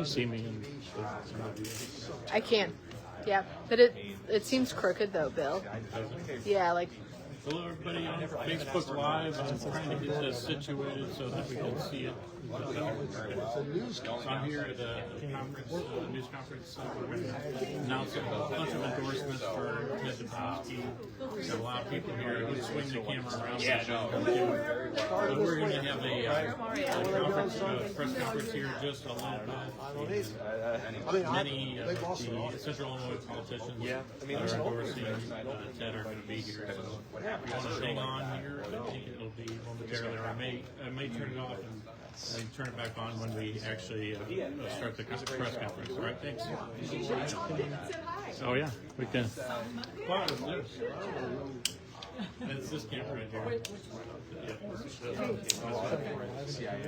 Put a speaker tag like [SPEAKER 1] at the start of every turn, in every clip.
[SPEAKER 1] See me in
[SPEAKER 2] I can. Yeah. But it seems crooked though, Bill. Yeah, like
[SPEAKER 1] hello everybody on Facebook Live. I'm trying to get this situated so that we can see it. So I'm here at a conference, news conference. We're going to announce a bunch of endorsements for Ted Dabrowski. Got a lot of people here. Let's swing the camera around. But we're going to have a conference, press conference here in just a little bit. Many of the Central Illinois politicians that are endorsing Ted are going to be here. So if you want to hang on here, I think it'll be momentarily. Or I may turn it off and turn it back on when we actually start the press conference. All right, thanks. Oh yeah, we can. Wow, it's this camera right here.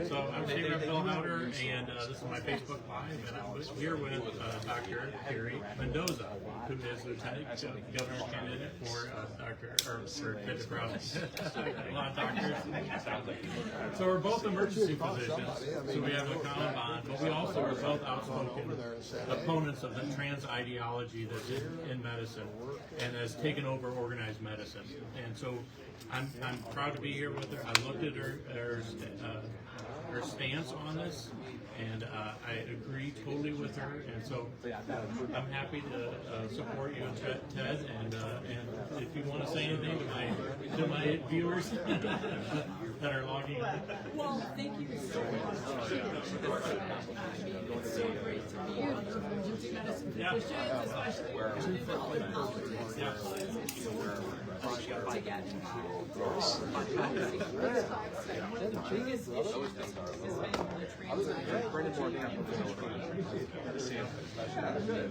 [SPEAKER 1] So I'm David Bill Howder, and this is my Facebook Live, and I'm here with Dr. Gary Mendoza, who is Lieutenant Governor candidate for Ted Dabrowski. A lot of doctors. So we're both emergency physicians, so we have a common bond, but we also are both outspoken opponents of the trans ideology that's in medicine and has taken over organized medicine. And so I'm proud to be here with her. I looked at her stance on this, and I agree totally with her. And so I'm happy to support you, Ted. And if you want to say anything to my viewers that are logging in.
[SPEAKER 3] Well, thank you so much. It's so great to meet emergency medicine physicians, especially involved in politics, because it's so important to get involved. And one of the biggest issues has been the trans ideology and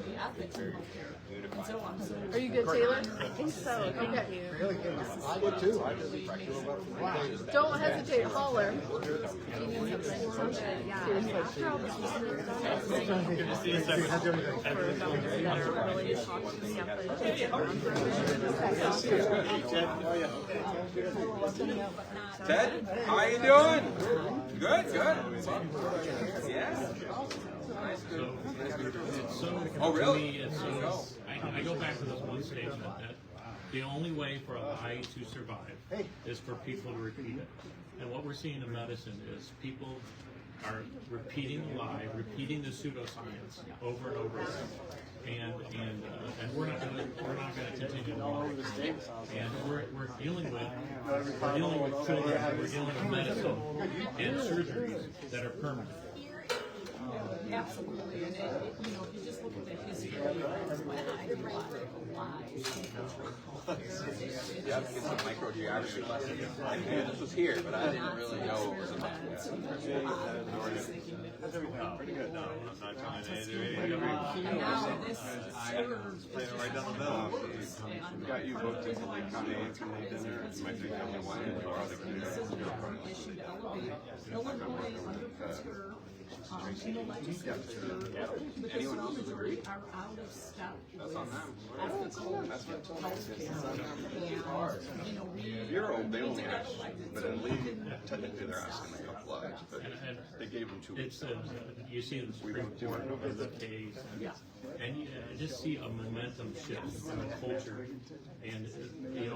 [SPEAKER 3] the ethics of healthcare. And so I'm so
[SPEAKER 2] are you good, Taylor?
[SPEAKER 4] I think so.
[SPEAKER 2] Okay.
[SPEAKER 4] I would too.
[SPEAKER 2] Don't hesitate, holler.
[SPEAKER 4] Good to see you.
[SPEAKER 5] Ted, how you doing? Good, good. Yes. Oh, really?
[SPEAKER 1] I go back to this one statement that the only way for a lie to survive is for people to repeat it. And what we're seeing in medicine is people are repeating the lie, repeating the pseudoscience over and over again. And we're not going to continue to lie. And we're dealing with children, we're dealing with medicine and surgeries that are permanent.
[SPEAKER 3] Absolutely, and if you just look at the history of when I lies.
[SPEAKER 5] Yeah, get some microgeography lesson. I knew this was here, but I didn't really know it was about that.
[SPEAKER 6] Pretty good. No, I'm not trying to
[SPEAKER 3] And now this serves
[SPEAKER 6] right down the middle. We got you booked into Lake County family dinner. You might think I'm the one who are the
[SPEAKER 3] this is an important issue to elevate. Illinois under pressure. In the legislature, because we are out of step with ethical healthcare. And,
[SPEAKER 6] Bureau, they only asked, but in league, technically they're asking a couple of, but they gave them 2 weeks.
[SPEAKER 1] You see the Supreme Court over the case, and you just see a momentum shift in the culture. And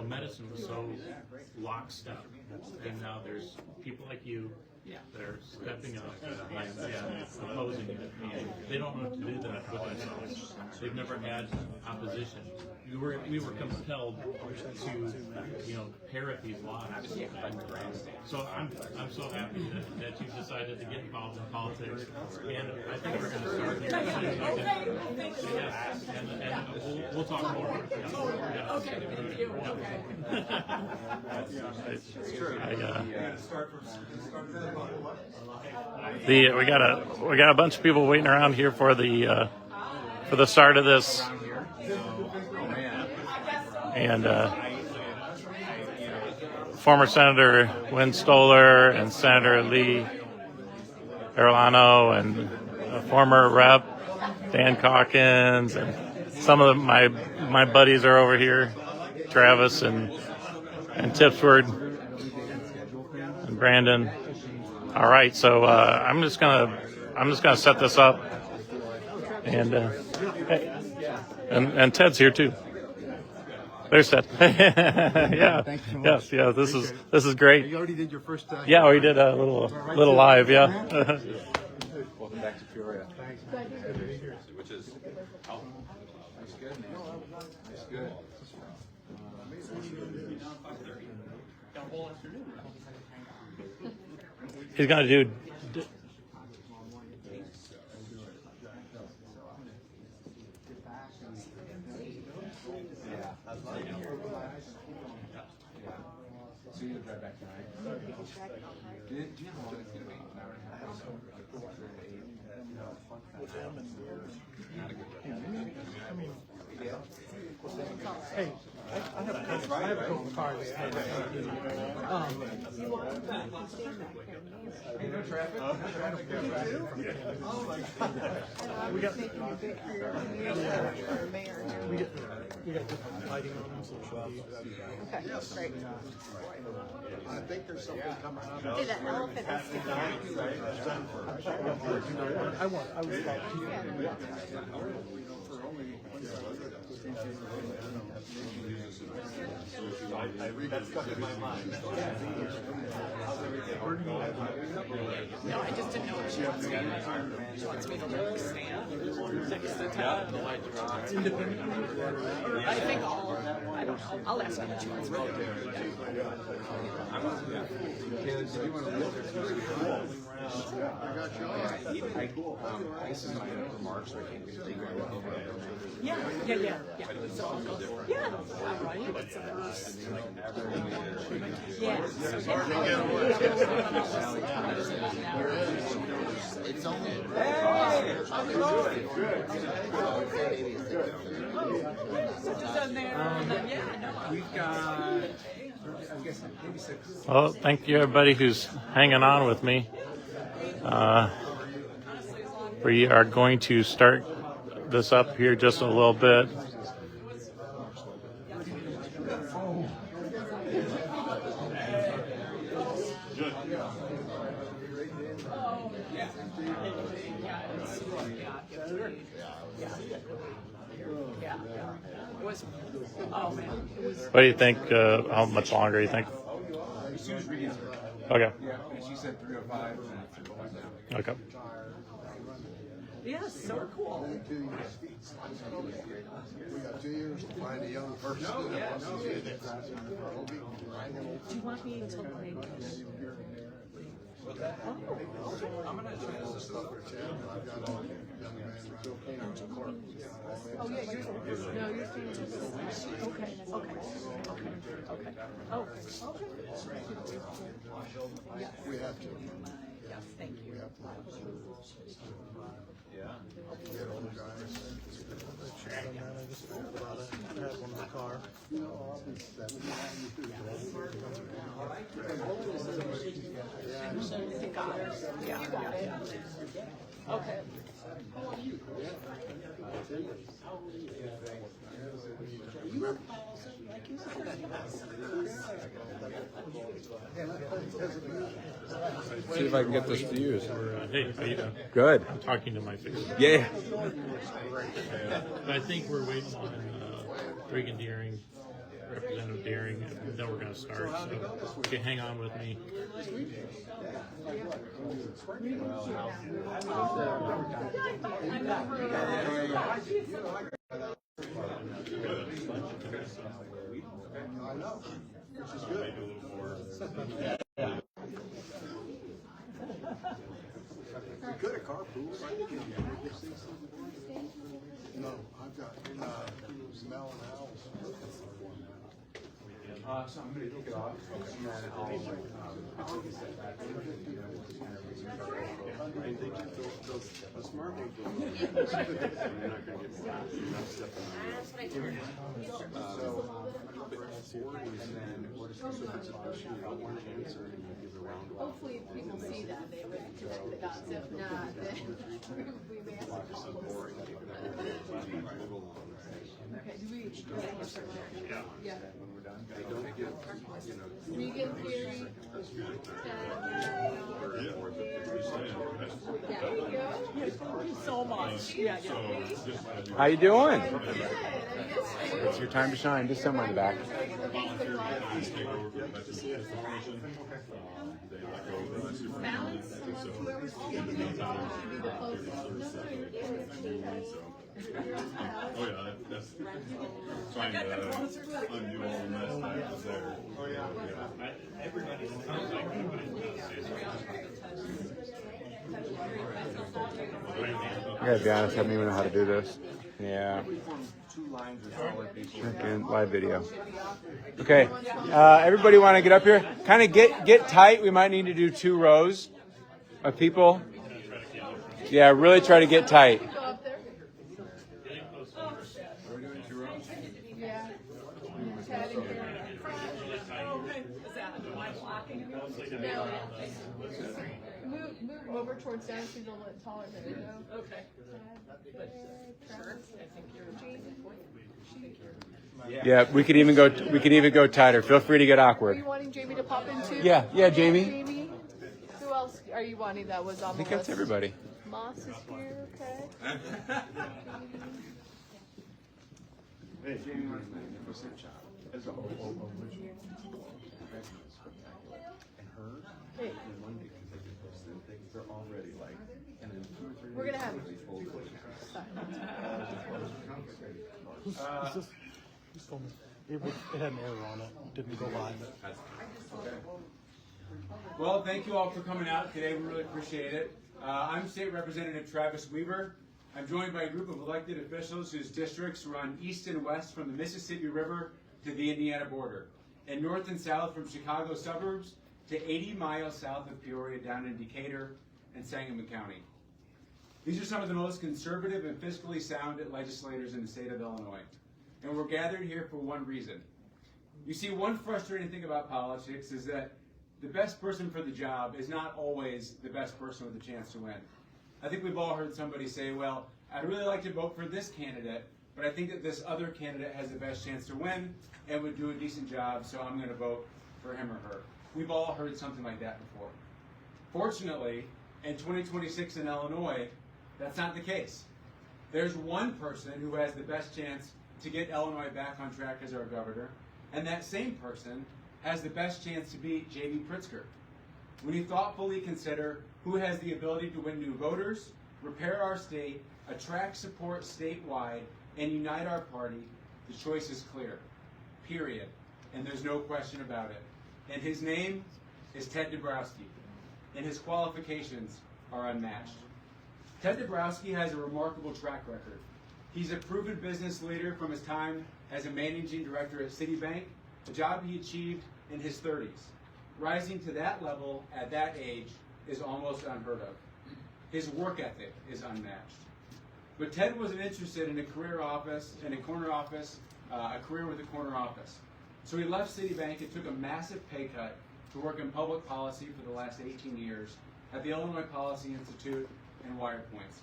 [SPEAKER 1] medicine was so lockstep, and now there's people like you that are stepping up and opposing it. And they don't know what to do that with themselves. They've never had opposition. We were compelled to parrot these lies. So I'm so happy that you decided to get involved in politics, and I think we're going to start here soon. Yes, and we'll talk more.
[SPEAKER 3] okay, thank you.
[SPEAKER 1] We got a bunch of people waiting around here for the start of this, and former Senator Wynn Stoller and Senator Lee Arellano and former Rep Dan Calkins, and some of my buddies are over here, Travis and Tipsford and Brandon. All right, so I'm just gonna set this up
[SPEAKER 7] And and Ted's here too. There's Ted. Yeah.
[SPEAKER 4] Thank you so much.
[SPEAKER 7] Yes. Yeah. This is great.
[SPEAKER 4] You already did your first.
[SPEAKER 7] Yeah, we did a little live. Yeah.
[SPEAKER 5] Welcome back to Peoria. Thanks. Which is, oh, that's good, man. That's good.
[SPEAKER 7] He's gonna do.
[SPEAKER 5] So you drive back tonight? Do you know how long it's going to be? An hour and a half? Not a good
[SPEAKER 4] Hey, I have a couple cars.
[SPEAKER 5] Hey, no traffic?
[SPEAKER 4] We got different lighting on them, so it should be.
[SPEAKER 2] Okay, great.
[SPEAKER 4] I think there's something coming up.
[SPEAKER 2] Hey, that elephant is sticking out.
[SPEAKER 4] I was That's stuck in my mind.
[SPEAKER 3] No, I just didn't know if she wants me. She wants me to like stand next to Ted. I think I don't know. I'll ask her what she wants me to do.
[SPEAKER 5] Did you want to live there? This is my remarks, so I can't really take it.
[SPEAKER 3] Yeah. So I'll go. Yeah, right. It's a verse. Yeah.
[SPEAKER 4] It's only.
[SPEAKER 5] We've got, I guess, maybe 6.
[SPEAKER 7] Well, thank you everybody who's hanging on with me. We are going to start this up here just a little bit.
[SPEAKER 3] Oh man, it was.
[SPEAKER 7] What do you think? How much longer do you think?
[SPEAKER 5] As soon as we get
[SPEAKER 7] Okay.
[SPEAKER 5] yeah, and she said 3:05.
[SPEAKER 7] Okay.
[SPEAKER 3] Yeah, so cool.
[SPEAKER 4] We got 2 years to find a young person.
[SPEAKER 3] Do you want me to like?
[SPEAKER 4] I'm gonna try this stuff for Chad. I've got a young man around the court.
[SPEAKER 3] Oh yeah, you're no, you're staying with us. Okay. Oh, okay.
[SPEAKER 4] We have to.
[SPEAKER 3] Yes, thank you.
[SPEAKER 4] We have older guys. I just thought about it. I have one in the car.
[SPEAKER 3] Yeah. Okay.
[SPEAKER 5] See if I can get this to use.
[SPEAKER 7] Hey, how you doing?
[SPEAKER 5] Good.
[SPEAKER 7] I'm talking to my face.
[SPEAKER 5] Yeah.
[SPEAKER 7] I think we're waiting on Regan Deering, Representative Deering, and then we're going to start. So you can hang on with me.
[SPEAKER 4] I know. Which is good. We could have carpooled. No, I've got Mel and Al's.
[SPEAKER 5] So I'm going to take it off, and then I'll take a step back.
[SPEAKER 6] I think the smart thing to do is you're not going to get
[SPEAKER 2] Hopefully people see that they would connect the dots. If not, then we may have to call them. Okay, do we?
[SPEAKER 1] Yeah.
[SPEAKER 2] Yeah.
[SPEAKER 6] They don't get, you know,
[SPEAKER 2] Regan Theory. Yeah. There you go.
[SPEAKER 3] Thank you so much. Yeah, yeah.
[SPEAKER 5] How you doing?
[SPEAKER 2] Good. I missed you.
[SPEAKER 5] It's your time to shine. Just someone in the back.
[SPEAKER 2] Balance amongst whoever's together should be the closest. No, you're good.
[SPEAKER 8] Oh yeah, that's trying to undo all the mess that was there. Oh yeah.
[SPEAKER 1] Everybody sounds like everybody's going to say
[SPEAKER 5] I gotta be honest, I don't even know how to do this. Yeah.
[SPEAKER 6] two lines of solid people.
[SPEAKER 5] Second live video. Okay, everybody want to get up here? Kind of get tight. We might need to do 2 rows of people. Yeah, really try to get tight.
[SPEAKER 2] Go up there.
[SPEAKER 6] We're doing 2 rows.
[SPEAKER 2] Yeah. Chatting here.
[SPEAKER 3] Is that my blocking?
[SPEAKER 2] No. Move over towards down so he's a little bit taller. There you go.
[SPEAKER 3] Okay.
[SPEAKER 5] Yeah, we could even go tighter. Feel free to get
[SPEAKER 2] Are
[SPEAKER 5] awkward.
[SPEAKER 2] you wanting Jamie to pop in too?
[SPEAKER 5] Yeah, Jamie.
[SPEAKER 2] Jamie. Who else are you wanting that was on
[SPEAKER 5] I
[SPEAKER 2] the
[SPEAKER 5] think
[SPEAKER 2] list?
[SPEAKER 5] that's everybody.
[SPEAKER 2] Moss is here, okay.
[SPEAKER 6] Hey, Jamie, what's the name? What's that job? As a
[SPEAKER 4] Oh,
[SPEAKER 6] and her,
[SPEAKER 2] Hey,
[SPEAKER 6] and one day, because they get those things, they're already like, and then 2 or 3
[SPEAKER 2] we're gonna have.
[SPEAKER 9] It had an error on it. Didn't go live.
[SPEAKER 5] Well, thank you all for coming out today. We really appreciate it. I'm State Representative Travis Weaver. I'm joined by a group of elected officials whose districts run east and west from the Mississippi River to the Indiana border, and north and south from Chicago suburbs to 80 miles south of Peoria down in Decatur and Sangamon County. These are some of the most conservative and fiscally sound legislators in the state of Illinois. And we're gathered here for one reason. You see, one frustrating thing about politics is that the best person for the job is not always the best person with a chance to win. I think we've all heard somebody say, well, I'd really like to vote for this candidate, but I think that this other candidate has the best chance to win and would do a decent job, so I'm going to vote for him or her. We've all heard something like that before. Fortunately, in 2026 in Illinois, that's not the case. There's one person who has the best chance to get Illinois back on track as our governor, and that same person has the best chance to beat J.B. Pritzker. When you thoughtfully consider who has the ability to win new voters, repair our state, attract support statewide, and unite our party, the choice is clear. Period. And there's no question about it. And his name is Ted Dabrowski, and his qualifications are unmatched. Ted Dabrowski has a remarkable track record. He's a proven business leader from his time as a managing director at Citibank, a job he achieved in his 30s. Rising to that level at that age is almost unheard of. His work ethic is unmatched. But Ted wasn't interested in a career with a corner office. So he left Citibank and took a massive pay cut to work in public policy for the last 18 years at the Illinois Policy Institute and WirePoints,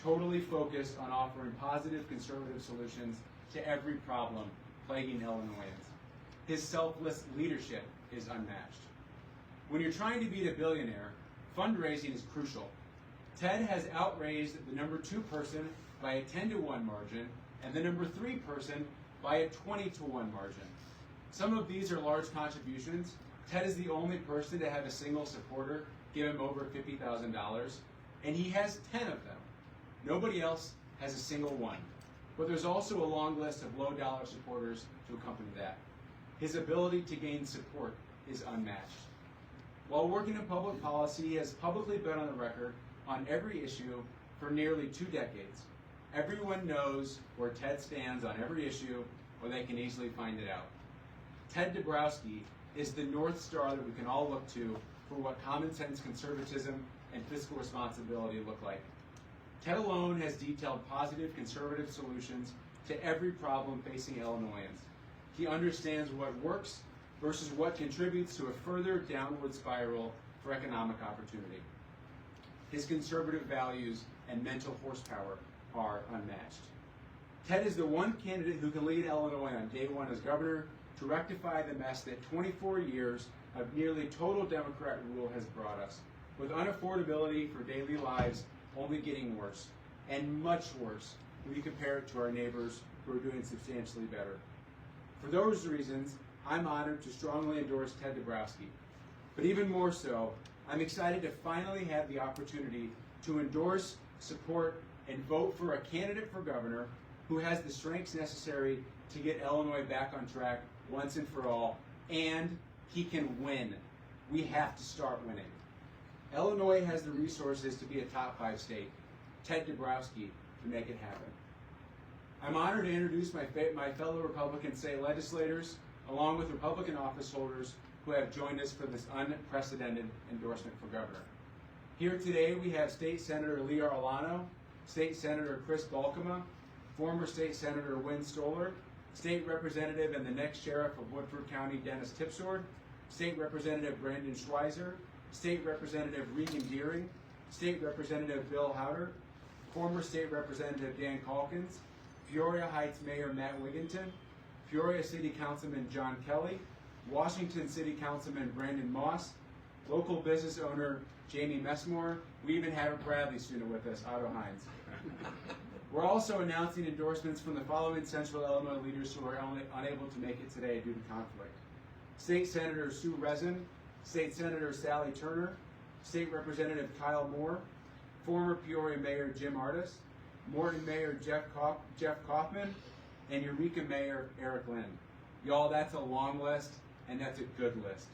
[SPEAKER 5] totally focused on offering positive conservative solutions to every problem plaguing Illinoisans. His selfless leadership is unmatched. When you're trying to beat a billionaire, fundraising is crucial. Ted has outraised the number 2 person by a 10-to-1 margin and the number 3 person by a 20-to-1 margin. Some of these are large contributions. Ted is the only person to have a single supporter give him over $50,000, and he has 10 of them. Nobody else has a single one. But there's also a long list of low-dollar supporters to accompany that. His ability to gain support is unmatched. While working in public policy, he has publicly been on the record on every issue for nearly 2 decades. Everyone knows where Ted stands on every issue, or they can easily find it out. Ted Dabrowski is the North Star that we can all look to for what common sense conservatism and fiscal responsibility look like. Ted alone has detailed positive conservative solutions to every problem facing Illinoisans. He understands what works versus what contributes to a further downward spiral for economic opportunity. His conservative values and mental horsepower are unmatched. Ted is the one candidate who can lead Illinois on day one as governor to rectify the mess that 24 years of nearly total Democrat rule has brought us, with unaffordability for daily lives only getting worse, and much worse when you compare it to our neighbors who are doing substantially better. For those reasons, I'm honored to strongly endorse Ted Dabrowski. But even more so, I'm excited to finally have the opportunity to endorse, support, and vote for a candidate for governor who has the strengths necessary to get Illinois back on track once and for all, and he can win. We have to start winning. Illinois has the resources to be a top 5 state. Ted Dabrowski to make it happen. I'm honored to introduce my fellow Republican state legislators, along with Republican office holders who have joined us for this unprecedented endorsement for governor. Here today we have State Senator Lee Arellano, State Senator Chris Balkema, former State Senator Wynn Stoller, State Representative and the next Sheriff of Woodford County Dennis Tipsword, State Representative Brandon Schweizer, State Representative Regan Deering, State Representative Bill Howder, former State Representative Dan Calkins, Peoria Heights Mayor Matt Wigginton, Peoria City Councilman John Kelly, Washington City Councilman Brandon Moss, local business owner Jamie Messmore. We even have a Bradley student with us, Otto Hines. We're also announcing endorsements from the following Central Illinois leaders who are unable to make it today due to conflict. State Senator Sue Resin, State Senator Sally Turner, State Representative Kyle Moore, former Peoria Mayor Jim Artis, Morton Mayor Jeff Kaufman, and Eureka Mayor Eric Lynn. Y'all, that's a long list, and that's a good list.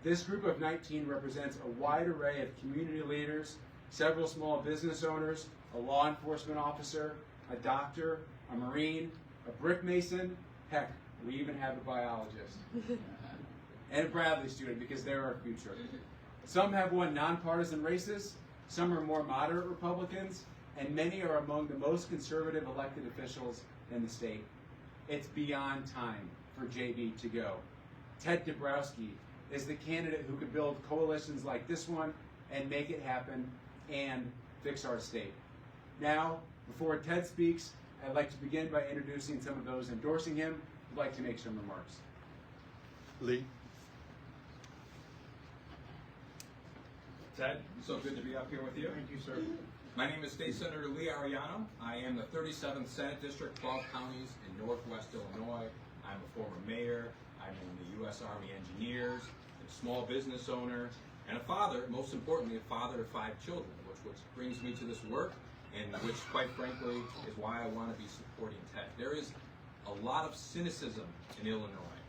[SPEAKER 5] This group of 19 represents a wide array of community leaders, several small business owners, a law enforcement officer, a doctor, a Marine, a brick mason, heck, we even have a biologist. And a Bradley student, because they're our future. Some have won nonpartisan races, some are more moderate Republicans, and many are among the most conservative elected officials in the state. It's beyond time for JB to go. Ted Dabrowski is the candidate who could build coalitions like this one and make it happen and fix our state. Now, before Ted speaks, I'd like to begin by introducing some of those endorsing him who'd like to make some remarks.
[SPEAKER 9] Lee.
[SPEAKER 10] Ted, so good to be up here with you.
[SPEAKER 9] Thank you, sir.
[SPEAKER 10] My name is State Senator Lee Arellano. I am the 37th Senate District, 12 counties in Northwest Illinois. I'm a former mayor. I'm in the U.S. Army Engineers, a small business owner, and a father, most importantly, a father of 5 children, which brings me to this work, and which, quite frankly, is why I want to be supporting Ted. There is a lot of cynicism in Illinois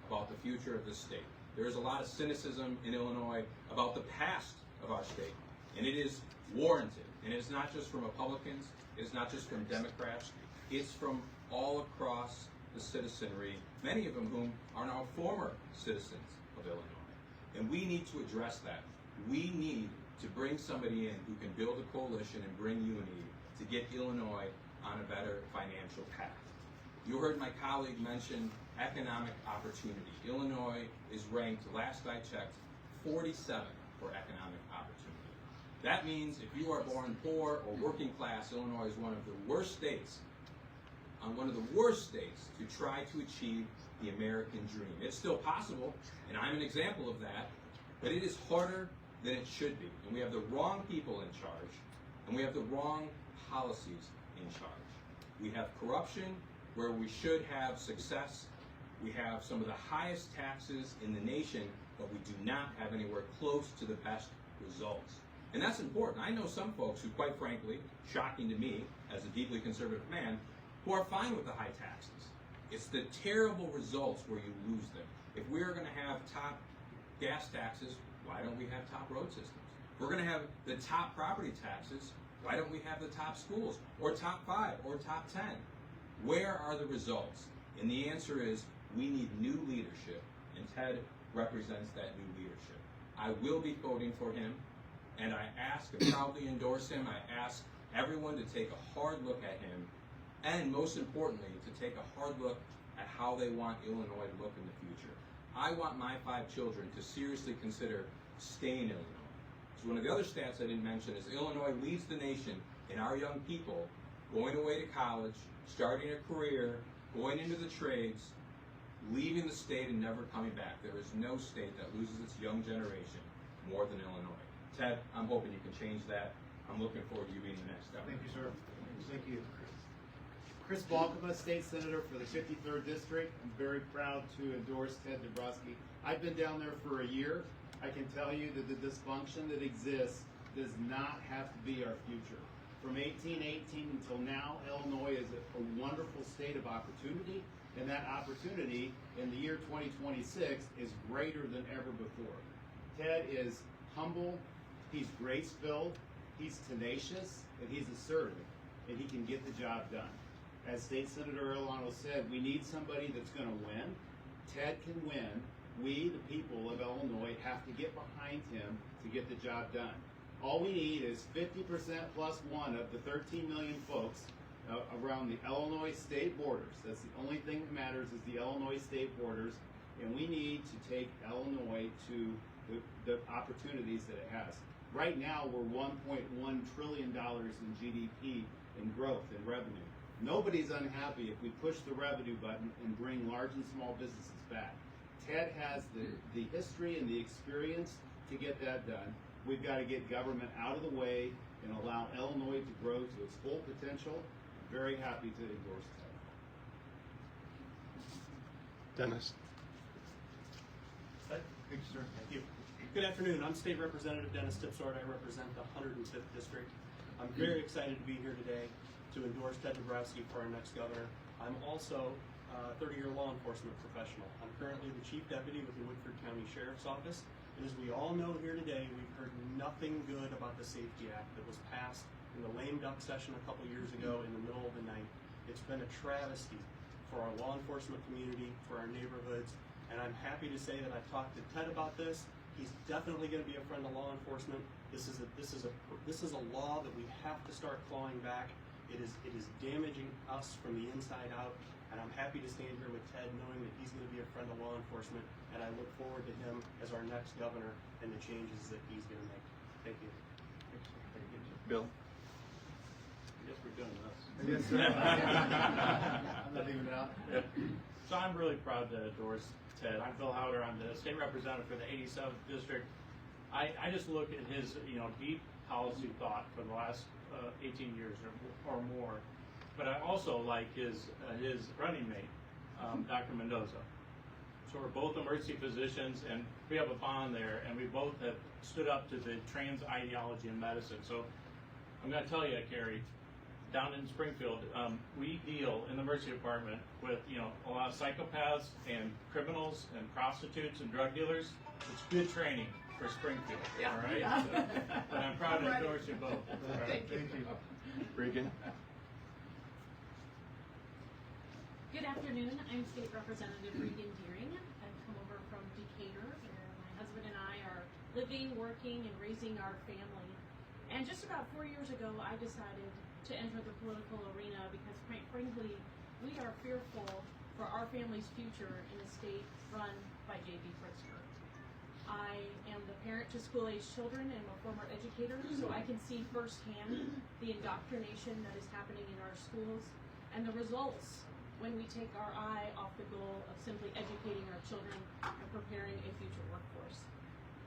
[SPEAKER 10] about the future of this state. There is a lot of cynicism in Illinois about the past of our state, and it is warranted. And it's not just from Republicans, it's not just from Democrats, it's from all across the citizenry, many of them whom are now former citizens of Illinois. And we need to address that. We need to bring somebody in who can build a coalition and bring unity to get Illinois on a better financial path. You heard my colleague mention economic opportunity. Illinois is ranked, last I checked, 47 for economic opportunity. That means if you are born poor or working class, Illinois is one of the worst states to try to achieve the American dream. It's still possible, and I'm an example of that, but it is harder than it should be. And we have the wrong people in charge, and we have the wrong policies in charge. We have corruption where we should have success. We have some of the highest taxes in the nation, but we do not have anywhere close to the best results. And that's important. I know some folks who, quite frankly, shocking to me as a deeply conservative man, who are fine with the high taxes. It's the terrible results where you lose them. If we're going to have top gas taxes, why don't we have top road systems? If we're going to have the top property taxes, why don't we have the top schools, or top 5, or top 10? Where are the results? And the answer is we need new leadership, and Ted represents that new leadership. I will be voting for him. And I ask and proudly endorse him. I ask everyone to take a hard look at him, and most importantly, to take a hard look at how they want Illinois to look in the future. I want my 5 children to seriously consider staying in Illinois. So one of the other stats I didn't mention is Illinois leads the nation in our young people going away to college, starting a career, going into the trades, leaving the state and never coming back. There is no state that loses its young generation more than Illinois. Ted, I'm hoping you can change that. I'm looking forward to you being the next governor.
[SPEAKER 11] Thank you, sir. Thank you. Chris Balkema, State Senator for the 53rd District. I'm very proud to endorse Ted Dabrowski. I've been down there for a year. I can tell you that the dysfunction that exists does not have to be our future. From 1818 until now, Illinois is a wonderful state of opportunity, and that opportunity in the year 2026 is greater than ever before. Ted is humble, he's grace-filled, he's tenacious, and he's assertive, and he can get the job done. As State Senator Erlano said, we need somebody that's going to win. Ted can win. We, the people of Illinois, have to get behind him to get the job done. All we need is 50% plus one of the 13 million folks around the Illinois state borders. That's the only thing that matters is the Illinois state borders, and we need to take Illinois to the opportunities that it has. Right now, we're $1.1 trillion in GDP in growth and revenue. Nobody's unhappy if we push the revenue button and bring large and small businesses back. Ted has the history and the experience to get that done. We've got to get government out of the way and allow Illinois to grow to its full potential. I'm very happy to endorse Ted.
[SPEAKER 6] Dennis.
[SPEAKER 9] Thank you, sir. Thank you. Good afternoon. I'm State Representative Dennis Tipsword. I represent the 105th District. I'm very excited to be here today to endorse Ted Dabrowski for our next governor. I'm also a 30-year law enforcement professional. I'm currently the Chief Deputy with the Woodford County Sheriff's Office. And as we all know here today, we've heard nothing good about the Safety Act that was passed in the lame duck session a couple years ago in the middle of the night. It's been a travesty for our law enforcement community, for our neighborhoods, and I'm happy to say that I've talked to Ted about this. He's definitely going to be a friend of law enforcement. This is a law that we have to start clawing back. It is damaging us from the inside out, and I'm happy to stand here with Ted knowing that he's going to be a friend of law enforcement, and I look forward to him as our next governor and the changes that he's going to make. Thank you.
[SPEAKER 6] Bill.
[SPEAKER 7] I guess we're doing this.
[SPEAKER 11] Yes, sir. I'm not leaving it out.
[SPEAKER 7] So I'm really proud to endorse Ted. I'm Phil Howder. I'm the state representative for the 87th District. I just look at his deep policy thought for the last 18 years or more, but I also like his running mate, Dr. Mendoza. So we're both emergency physicians, and we have a bond there, and we both have stood up to the trans ideology in medicine. So I'm going to tell you, Carrie, down in Springfield, we deal in the emergency department with a lot of psychopaths and criminals and prostitutes and drug dealers. It's good training for Springfield.
[SPEAKER 3] Yeah,
[SPEAKER 7] all right.
[SPEAKER 3] yeah.
[SPEAKER 7] So, but I'm proud to endorse you both.
[SPEAKER 3] Thank you.
[SPEAKER 6] Regan.
[SPEAKER 12] Good afternoon. I'm State Representative Regan Deering. I've come over from Decatur, where my husband and I are living, working, and raising our family. And just about 4 years ago, I decided to enter the political arena because, quite frankly, we are fearful for our family's future in a state run by J.B. Pritzker. I am the parent to school-age children and I'm a former educator, so I can see firsthand the indoctrination that is happening in our schools and the results when we take our eye off the goal of simply educating our children and preparing a future workforce.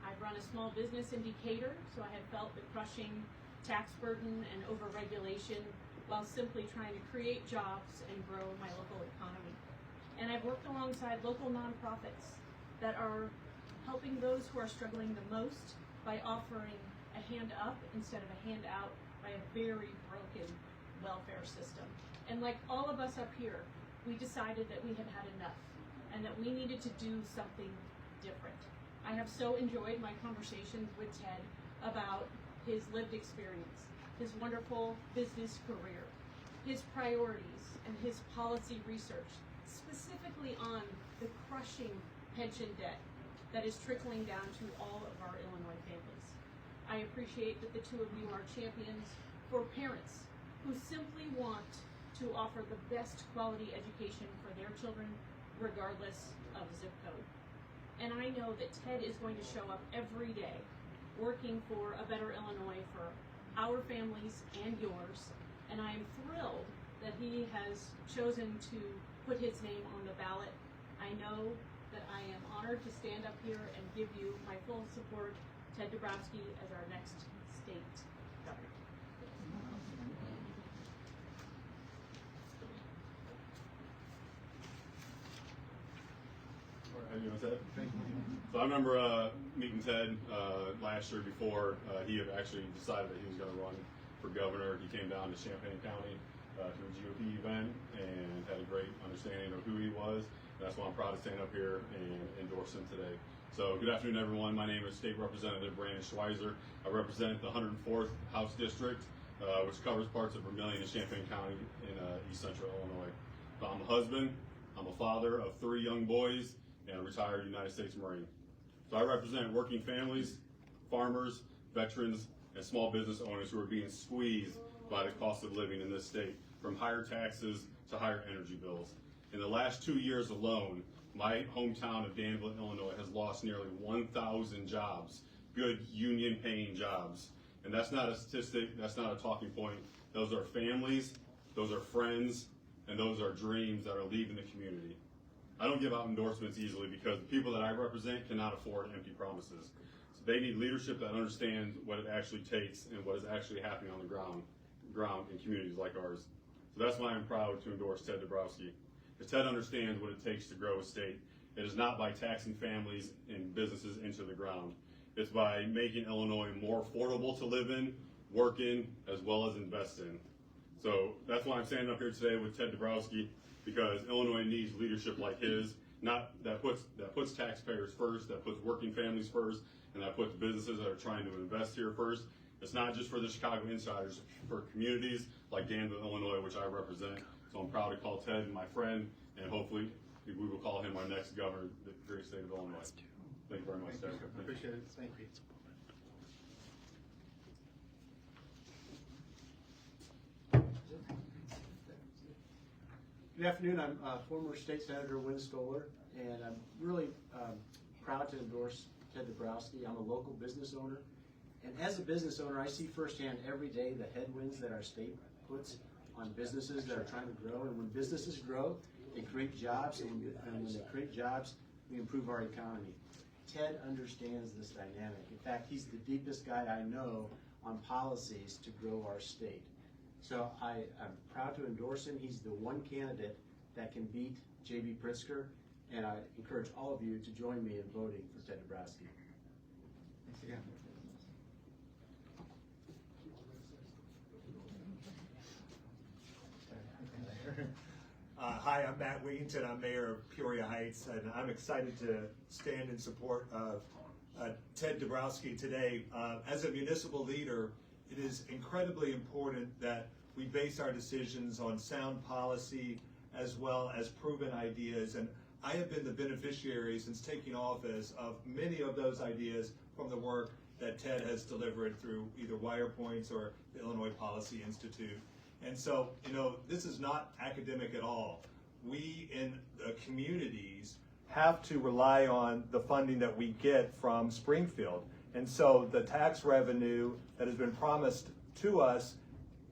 [SPEAKER 12] I've run a small business in Decatur, so I have felt the crushing tax burden and overregulation while simply trying to create jobs and grow my local economy. And I've worked alongside local nonprofits that are helping those who are struggling the most by offering a hand up instead of a hand out by a very broken welfare system. And like all of us up here, we decided that we had had enough and that we needed to do something different. I have so enjoyed my conversations with Ted about his lived experience, his wonderful business career, his priorities, and his policy research, specifically on the crushing pension debt that is trickling down to all of our Illinois families. I appreciate that the two of you are champions for parents who simply want to offer the best quality education for their children, regardless of zip code. And I know that Ted is going to show up every day working for a better Illinois for our families and yours. And I am thrilled that he has chosen to put his name on the ballot. I know that I am honored to stand up here and give you my full support, Ted Dabrowski, as our next state governor.
[SPEAKER 8] You know, Ted? So I remember meeting Ted last year before he had actually decided that he was going to run for governor. He came down to Champaign County to a GOP event and had a great understanding of who he was. That's why I'm proud to stand up here and endorse him today. So good afternoon, everyone. My name is State Representative Brandon Schweizer. I represent the 104th House District, which covers parts of Vermilion and Champaign County in East Central Illinois. So I'm a husband, I'm a father of 3 young boys, and a retired United States Marine. So I represent working families, farmers, veterans, and small business owners who are being squeezed by the cost of living in this state, from higher taxes to higher energy bills. In the last 2 years alone, my hometown of Danville, Illinois has lost nearly 1,000 jobs, good union-paying jobs. And that's not a statistic, that's not a talking point. Those are families, those are friends, and those are dreams that are leaving the community. I don't give out endorsements easily because the people that I represent cannot afford empty promises. So they need leadership that understands what it actually takes and what is actually happening on the ground in communities like ours. So that's why I'm proud to endorse Ted Dabrowski. Because Ted understands what it takes to grow a state. It is not by taxing families and businesses into the ground. It's by making Illinois more affordable to live in, work in, as well as invest in. So that's why I'm standing up here today with Ted Dabrowski, because Illinois needs leadership like his, not that puts taxpayers first, that puts working families first, and that puts businesses that are trying to invest here first. It's not just for the Chicago insiders, for communities like Danville, Illinois, which I represent. So I'm proud to call Ted my friend, and hopefully we will call him our next governor of the great state of Illinois. Thank you very much, Ted.
[SPEAKER 11] Appreciate it. Thank you.
[SPEAKER 13] Good afternoon. I'm former State Senator Win Stoller, and I'm really proud to endorse Ted Dabrowski. I'm a local business owner, and as a business owner, I see firsthand every day the headwinds that our state puts on businesses that are trying to grow. And when businesses grow, they create jobs, and when they create jobs, we improve our economy. Ted understands this dynamic. In fact, he's the deepest guy I know on policies to grow our state. So I'm proud to endorse him. He's the one candidate that can beat J.B. Pritzker, and I encourage all of you to join me in voting for Ted Dabrowski.
[SPEAKER 11] Thanks again.
[SPEAKER 14] Hi, I'm Matt Wigington. I'm mayor of Peoria Heights, and I'm excited to stand in support of Ted Dabrowski today. As a municipal leader, it is incredibly important that we base our decisions on sound policy as well as proven ideas. And I have been the beneficiary since taking office of many of those ideas from the work that Ted has delivered through either WirePoints or the Illinois Policy Institute. And so, you know, this is not academic at all. We in the communities have to rely on the funding that we get from Springfield. And so the tax revenue that has been promised to us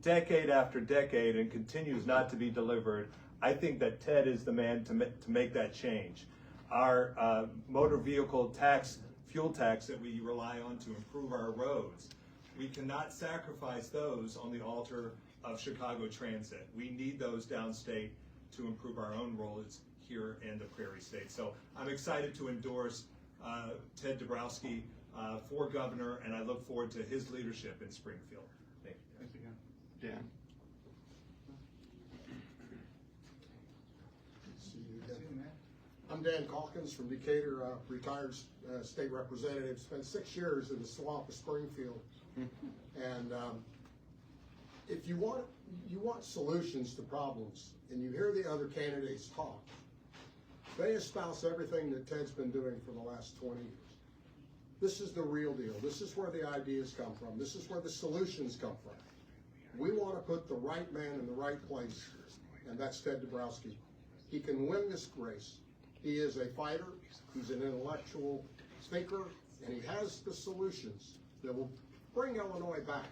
[SPEAKER 14] decade after decade and continues not to be delivered, I think that Ted is the man to make that change. Our motor vehicle tax, fuel tax that we rely on to improve our roads, we cannot sacrifice those on the altar of Chicago transit. We need those downstate to improve our own roads here in the Prairie State. So I'm excited to endorse Ted Dabrowski for governor, and I look forward to his leadership in Springfield. Thank you.
[SPEAKER 11] Thanks again. Dan.
[SPEAKER 4] I'm Dan Calkins from Decatur, retired state representative. Spent 6 years in the swamp of Springfield. And if you want solutions to problems, and you hear the other candidates talk, they espouse everything that Ted's been doing for the last 20 years. This is the real deal. This is where the ideas come from. This is where the solutions come from. We want to put the right man in the right place, and that's Ted Dabrowski. He can win this race. He is a fighter. He's an intellectual thinker, and he has the solutions that will bring Illinois back.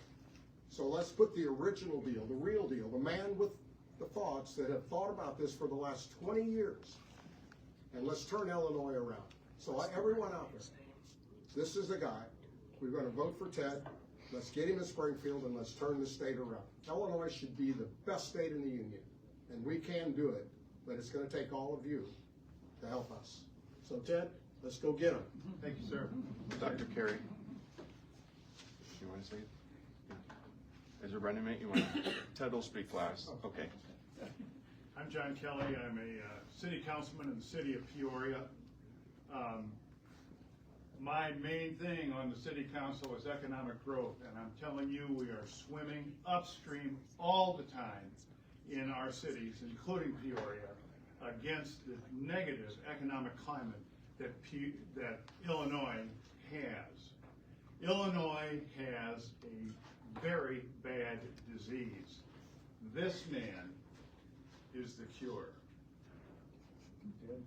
[SPEAKER 4] So let's put the original deal, the real deal, the man with the Democrats that have thought about this for the last 20 years. And let's turn Illinois around. So everyone out there, this is the guy. We're going to vote for Ted. Let's get him in Springfield and let's turn the state around. Illinois should be the best state in the union. And we can do it, but it's going to take all of you to help us. So Ted, let's go get him.
[SPEAKER 11] Thank you, sir.
[SPEAKER 6] Dr. Carey, you want to say it? As a running mate, you want to? Ted will speak last. Okay.
[SPEAKER 15] I'm John Kelly. I'm a city councilman in the city of Peoria. My main thing on the city council is economic growth, and I'm telling you, we are swimming upstream all the time in our cities, including Peoria, against the negative economic climate that Illinois has. Illinois has a very bad disease. This man is the cure.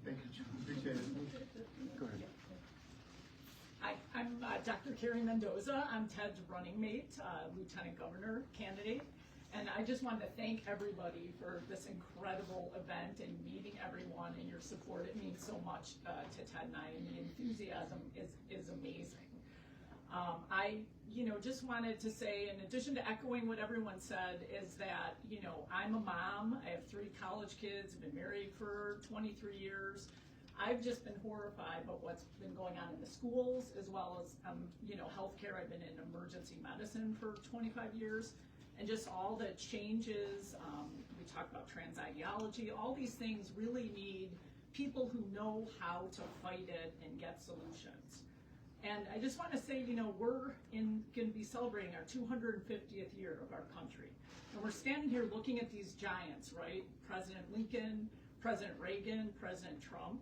[SPEAKER 11] Thank you, John. Appreciate it.
[SPEAKER 6] Go ahead.
[SPEAKER 3] Hi, I'm Dr. Carrie Mendoza. I'm Ted's running mate, Lieutenant Governor candidate. And I just wanted to thank everybody for this incredible event and meeting everyone and your support. It means so much to Ted and I, and the enthusiasm is amazing. I just wanted to say, in addition to echoing what everyone said, is that, I'm a mom. I have 3 college kids, I've been married for 23 years. I've just been horrified by what's been going on in the schools, as well as, healthcare. I've been in emergency medicine for 25 years. And just all the changes, we talk about trans ideology, all these things really need people who know how to fight it and get solutions. And I just want to say, we're going to be celebrating our 250th year of our country. And we're standing here looking at these giants, right? President Lincoln, President Reagan, President Trump.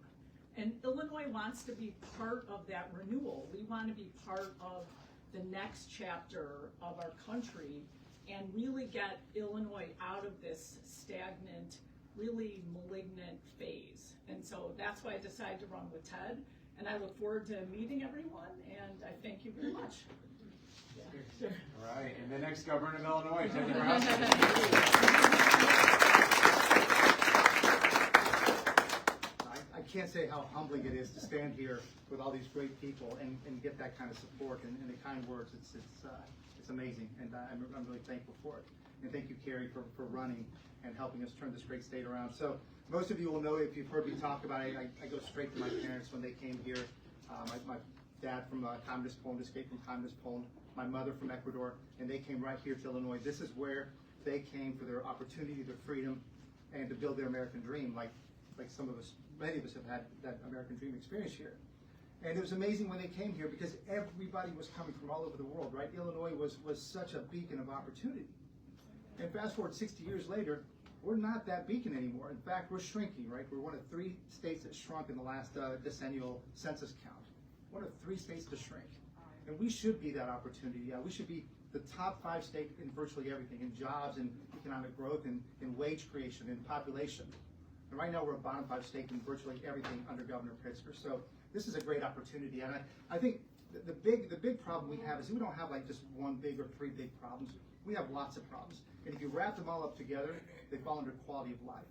[SPEAKER 3] And Illinois wants to be part of that renewal. We want to be part of the next chapter of our country and really get Illinois out of this stagnant, really malignant phase. And so that's why I decided to run with Ted. And I look forward to meeting everyone, and I thank you very much. Yeah.
[SPEAKER 5] All right, and the next governor of Illinois, Ted Dabrowski.
[SPEAKER 11] I can't say how humbling it is to stand here with all these great people and get that kind of support and the kind words. It's amazing, and I'm really thankful for it. And thank you, Carrie, for running and helping us turn this great state around. So most of you will know, if you've heard me talk about it, I go straight to my parents when they came here. My dad from communist Poland, escaped from communist Poland, my mother from Ecuador, and they came right here to Illinois. This is where they came for their opportunity, their freedom, and to build their American dream, like some of us, many of us have had that American dream experience here. And it was amazing when they came here because everybody was coming from all over the world, right? Illinois was such a beacon of opportunity. And fast forward 60 years later, we're not that beacon anymore. In fact, we're shrinking, right? We're one of 3 states that shrunk in the last decennial census count. One of 3 states to shrink. And we should be that opportunity. We should be the top 5 state in virtually everything, in jobs, in economic growth, in wage creation, in population. And right now we're a bottom 5 state in virtually everything under Governor Pritzker. So this is a great opportunity. And I think the big problem we have is we don't have like just 1 big or 3 big problems. We have lots of problems. And if you wrap them all up together, they fall under quality of life.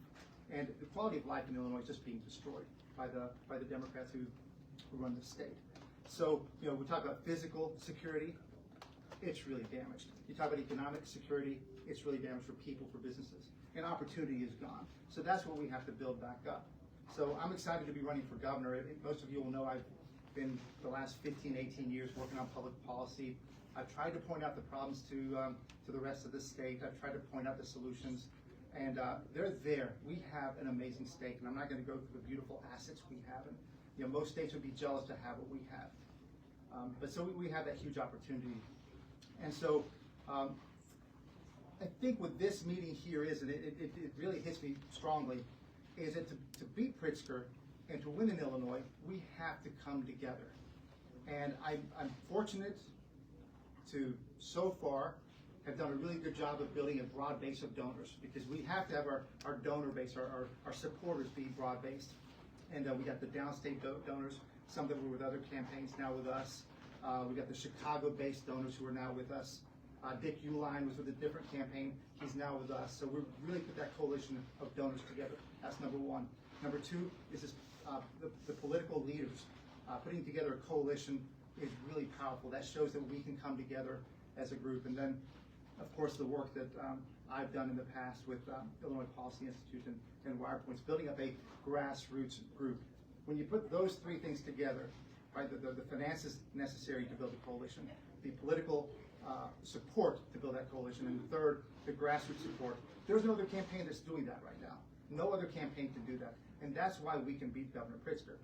[SPEAKER 11] And the quality of life in Illinois is just being destroyed by the Democrats who run the state. So, we talk about physical security, it's really damaged. You talk about economic security, it's really damaged for people, for businesses. And opportunity is gone. So that's what we have to build back up. So I'm excited to be running for governor. Most of you will know I've been the last 15, 18 years working on public policy. I've tried to point out the problems to the rest of the state. I've tried to point out the solutions, and they're there. We have an amazing state, and I'm not going to go through the beautiful assets we have. And most states would be jealous to have what we have. But so we have that huge opportunity. And so I think what this meeting here is, and it really hits me strongly, is that to beat Pritzker and to win in Illinois, we have to come together. And I'm fortunate to, so far, have done a really good job of building a broad base of donors, because we have to have our donor base, our supporters be broad-based. And we got the downstate donors, some that were with other campaigns, now with us. We got the Chicago-based donors who are now with us.
[SPEAKER 16] Dick Uline was with a different campaign. He's now with us. So we've really put that coalition of donors together. That's number one. Number two is this, the political leaders. Putting together a coalition is really powerful. That shows that we can come together as a group. And then, of course, the work that I've done in the past with Illinois Policy Institute and WirePoints, building up a grassroots group. When you put those three things together, right, the finances necessary to build a coalition, the political support to build that coalition, and third, the grassroots support. There's no other campaign that's doing that right now. No other campaign can do that. And that's why we can beat Governor Pritzker.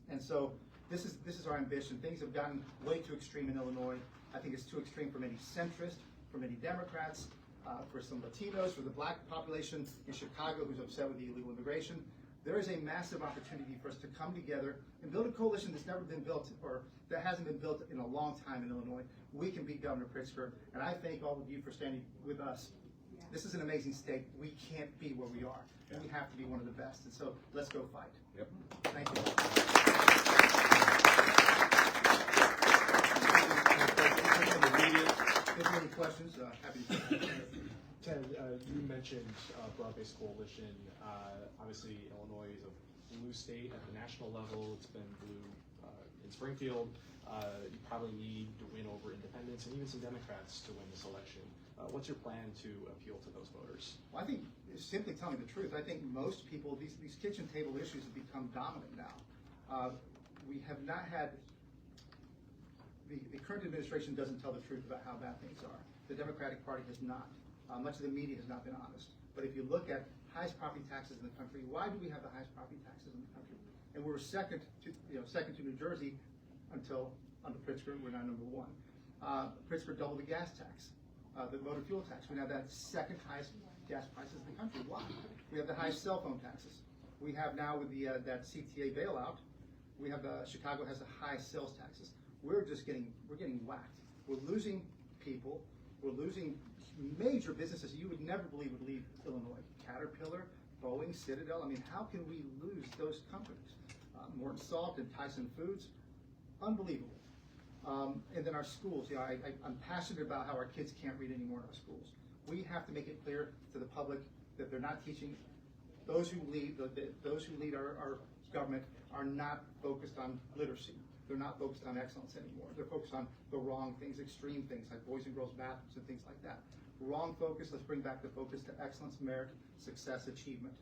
[SPEAKER 16] And so this is our ambition. Things have gotten way too extreme in Illinois. I think it's too extreme for many centrists, for many Democrats, for some Latinos, for the black population in Chicago who's upset with the illegal immigration. There is a massive opportunity for us to come together and build a coalition that's never been built, or that hasn't been built in a long time in Illinois. We can beat Governor Pritzker, and I thank all of you for standing with us. This is an amazing state. We can't be where we are. We have to be one of the best, and so let's go fight.
[SPEAKER 10] Yep.
[SPEAKER 16] Thank you. If there are any questions, happy to take them.
[SPEAKER 17] Ted, you mentioned broad-based coalition. Obviously, Illinois is a blue state at the national level. It's been blue in Springfield. You probably need to win over independents and even some Democrats to win this election. What's your plan to appeal to those voters?
[SPEAKER 16] Well, I think, simply telling the truth, I think most people, these kitchen table issues have become dominant now. We have not had, the current administration doesn't tell the truth about how bad things are. The Democratic Party has not. Much of the media has not been honest. But if you look at highest property taxes in the country, why do we have the highest property taxes in the country? And we're second to New Jersey until under Pritzker, we're now number one. Pritzker doubled the gas tax, the motor fuel tax. We now have the second highest gas prices in the country. Why? We have the highest cell phone taxes. We have now with the that CTA bailout, we have Chicago has the highest sales taxes. We're getting whacked. We're losing people. We're losing major businesses you would never believe would leave Illinois. Caterpillar, Boeing, Citadel. I mean, how can we lose those companies? Morton Salt and Tyson Foods, unbelievable. And then our schools. I'm passionate about how our kids can't read anymore in our schools. We have to make it clear to the public that they're not teaching. Those who lead our government are not focused on literacy. They're not focused on excellence anymore. They're focused on the wrong things, extreme things like boys and girls bathrooms and things like that. Wrong focus. Let's bring back the focus to excellence, merit, success, achievement.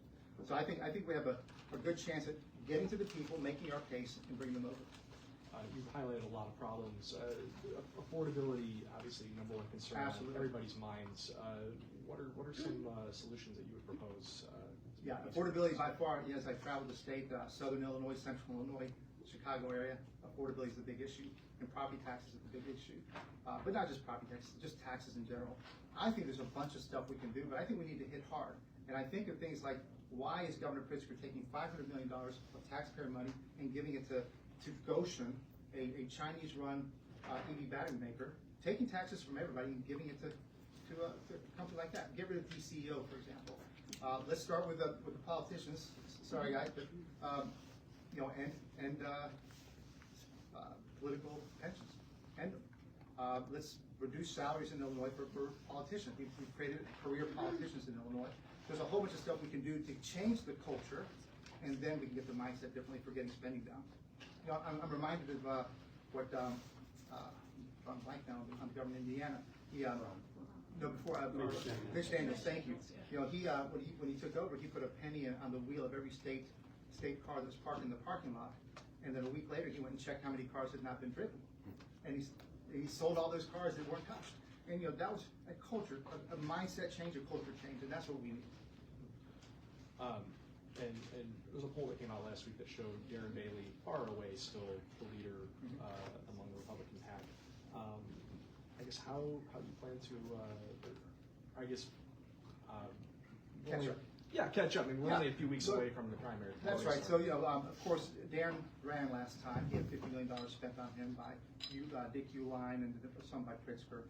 [SPEAKER 16] So I think we have a good chance at getting to the people, making our case, and bringing them over.
[SPEAKER 17] You've highlighted a lot of problems. Affordability, obviously, number one concern on everybody's minds. What are some solutions that you would propose?
[SPEAKER 16] Yeah, affordability by far, as I travel the state, southern Illinois, central Illinois, Chicago area, affordability is the big issue, and property taxes is the big issue. But not just property taxes, just taxes in general. I think there's a bunch of stuff we can do, but I think we need to hit hard. And I think of things like, why is Governor Pritzker taking $500 million of taxpayer money and giving it to Goshen, a Chinese-run EV battery maker, taking taxes from everybody and giving it to a company like that? Get rid of DCEO, for example. Let's start with the politicians. Sorry, guys, but political pensions. End them. Let's reduce salaries in Illinois for politicians. We've created career politicians in Illinois. There's a whole bunch of stuff we can do to change the culture, and then we can get the mindset differently for getting spending down. I'm reminded of what I'm blank now on the governor of Indiana. Mitch Daniels, thank you. When he took over, he put a penny on the wheel of every state car that's parked in the parking lot, and then a week later he went and checked how many cars had not been driven, and he sold all those cars that weren't touched. And that was a culture, a mindset change, a culture change, and that's what we need.
[SPEAKER 17] And there was a poll that came out last week that showed Darren Bailey far and away still the leader among the Republican pack. I guess how do you plan to
[SPEAKER 16] catch up?
[SPEAKER 17] Yeah, catch up. I mean, we're only a few weeks away from the primary.
[SPEAKER 16] That's right. So of course, Darren ran last time. He had $50 million spent on him by Dick Uline and some by Pritzker.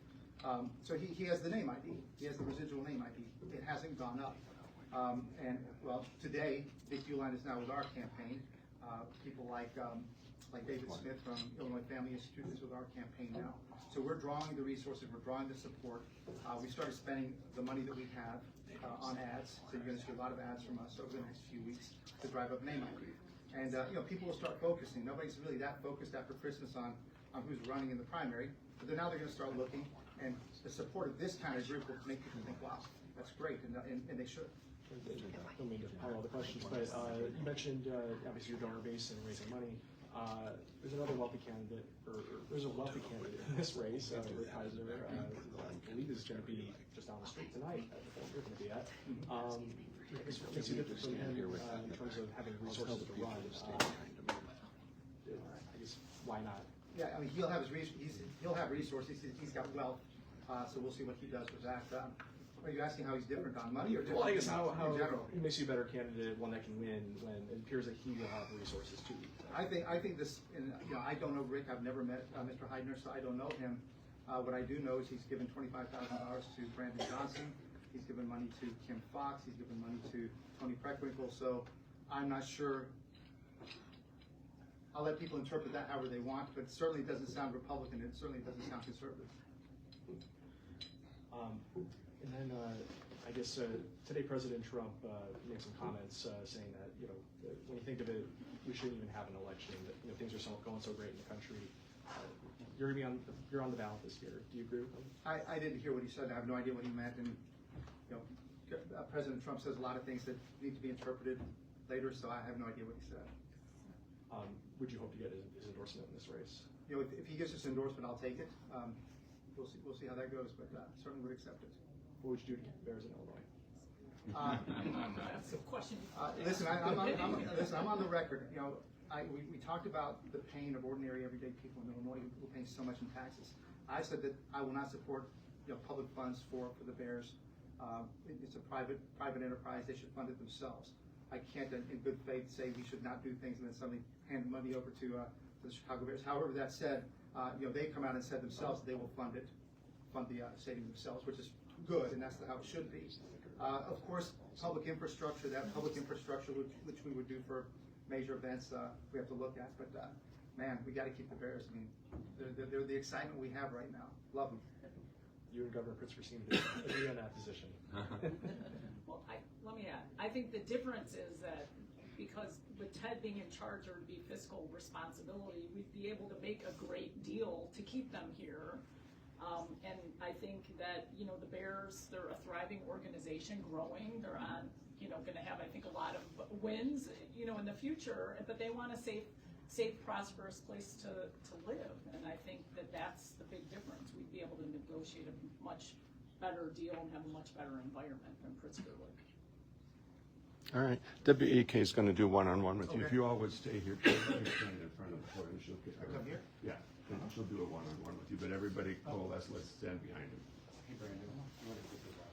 [SPEAKER 16] So he has the name ID. He has the residual name ID. It hasn't gone up. And today, Dick Uline is now with our campaign. People like like David Smith from Illinois Family Institute is with our campaign now. So we're drawing the resources, we're drawing the support. We started spending the money that we have on ads, so you're going to see a lot of ads from us over the next few weeks to drive up name ID. And people will start focusing. Nobody's really that focused after Christmas on who's running in the primary, but then now they're going to start looking, and the support of this kind of group will make people think, wow, that's great, and they should.
[SPEAKER 17] I don't mean to pile all the questions, but you mentioned obviously your donor base and raising money. There's another wealthy candidate, or there's a wealthy candidate in this race, Rick Kaiser, I believe is going to be just down the street tonight at the point you're going to be at. What makes you different from him in terms of having resources to run? I guess, why not?
[SPEAKER 16] Yeah, I mean, he'll have resources. He's got wealth, so we'll see what he does with that. Are you asking how he's different on money or different
[SPEAKER 17] Well, I guess how
[SPEAKER 16] in general?
[SPEAKER 17] it makes you a better candidate, one that can win when it appears that he will have resources too.
[SPEAKER 16] I think this. And, I don't know Rick. I've never met Mr. Heidner, so I don't know him. What I do know is he's given $25,000 to Brandon Johnson. He's given money to Kim Fox. He's given money to Tony Preckwinkle. So I'm not sure. I'll let people interpret that however they want, but it certainly doesn't sound Republican. It certainly doesn't sound conservative.
[SPEAKER 17] And then I guess today President Trump made some comments saying that when you think of it, we shouldn't even have an election. That things are going so great in the country. You're on the ballot this year. Do you agree with him?
[SPEAKER 16] I didn't hear what he said. I have no idea what he meant. And President Trump says a lot of things that need to be interpreted later, so I have no idea what he said.
[SPEAKER 17] Would you hope to get his endorsement in this race?
[SPEAKER 16] If he gives us endorsement, I'll take it. We'll see how that goes, but certainly would accept it.
[SPEAKER 17] What would you do to keep the Bears in Illinois?
[SPEAKER 3] That's a question.
[SPEAKER 16] Listen, I'm on the record. We talked about the pain of ordinary, everyday people in Illinois who are paying so much in taxes. I said that I will not support public funds for the Bears. It's a private enterprise. They should fund it themselves. I can't, in good faith, say we should not do things and then suddenly hand money over to the Chicago Bears. However, that said, they come out and said themselves that they will fund the stadium themselves, which is good, and that's how it should be. Of course, public infrastructure, which we would do for major events, we have to look at. But man, we got to keep the Bears. I mean, they're the excitement we have right now. Love them.
[SPEAKER 17] You and Governor Pritzker seem to agree on that position.
[SPEAKER 3] Well, let me add. I think the difference is that because with Ted being in charge, there would be fiscal responsibility, we'd be able to make a great deal to keep them here. And I think that, the Bears, they're a thriving organization, growing. They're on, going to have, I think, a lot of wins, in the future, but they want a safe, prosperous place to live. And I think that that's the big difference. We'd be able to negotiate a much better deal and have a much better environment than Pritzker would.
[SPEAKER 6] All right. WEK is going to do one-on-one with you.
[SPEAKER 18] If you all would stay here, stand in front of the podium. She'll get
[SPEAKER 16] Come here?
[SPEAKER 18] Yeah, and she'll do a one-on-one with you. But everybody coalesce. Let's stand behind him.
[SPEAKER 13] Hey, Brandon, you want to take this out?